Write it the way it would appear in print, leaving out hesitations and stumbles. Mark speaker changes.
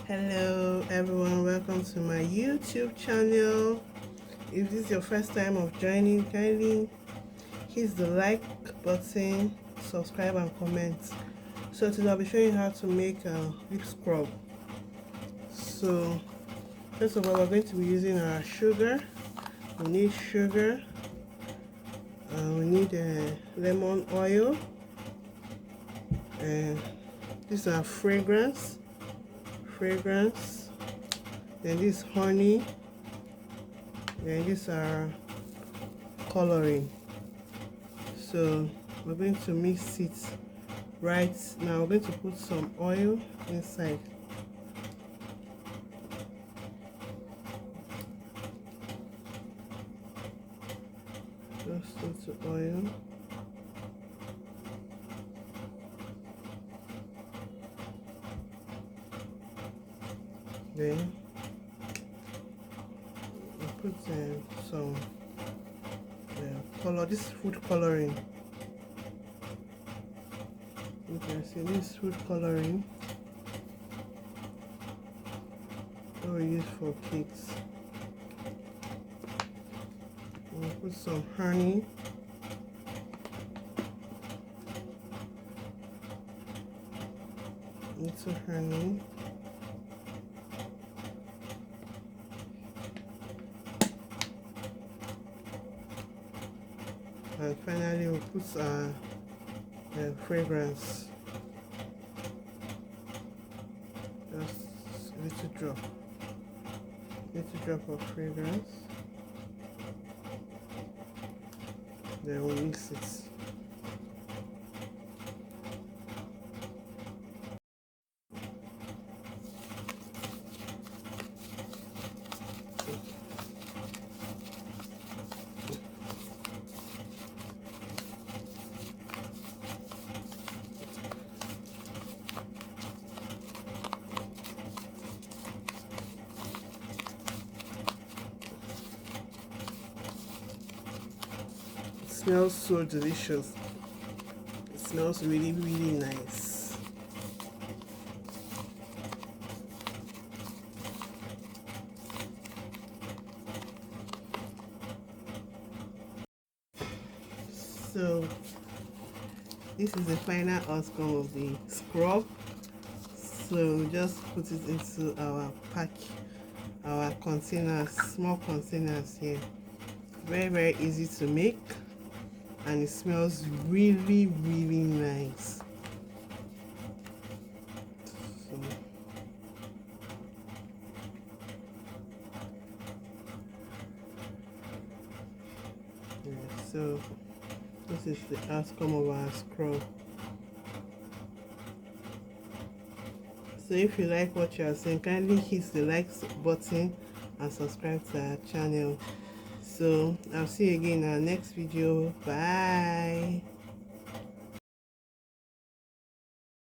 Speaker 1: Hello everyone, welcome to my YouTube channel. If this is your first time of joining, kindly hit the like button, subscribe and comment. So today I'll be showing you how to make a lip scrub. So first of all, we're going to be using our sugar. We need sugar, we need lemon oil, and these are fragrance, then this honey, then these are coloring. So we're going to mix it right now. We're going to put some oil inside. Just into oil. Then we put some color. This food coloring. You can see this food coloring that we use for cakes. We'll put some honey. Little honey. And finally we'll put fragrance. Just a little drop of fragrance. Then we'll mix it. It smells so delicious. It smells really nice. So this is the final outcome of the scrub. So we just put it into our pack, our containers, small containers here. Very easy to make, and it smells really nice. So this is the outcome of our scrub. So if you like what you are seeing, kindly hit the like button and subscribe to our channel. So I'll see you again in our next video. Bye.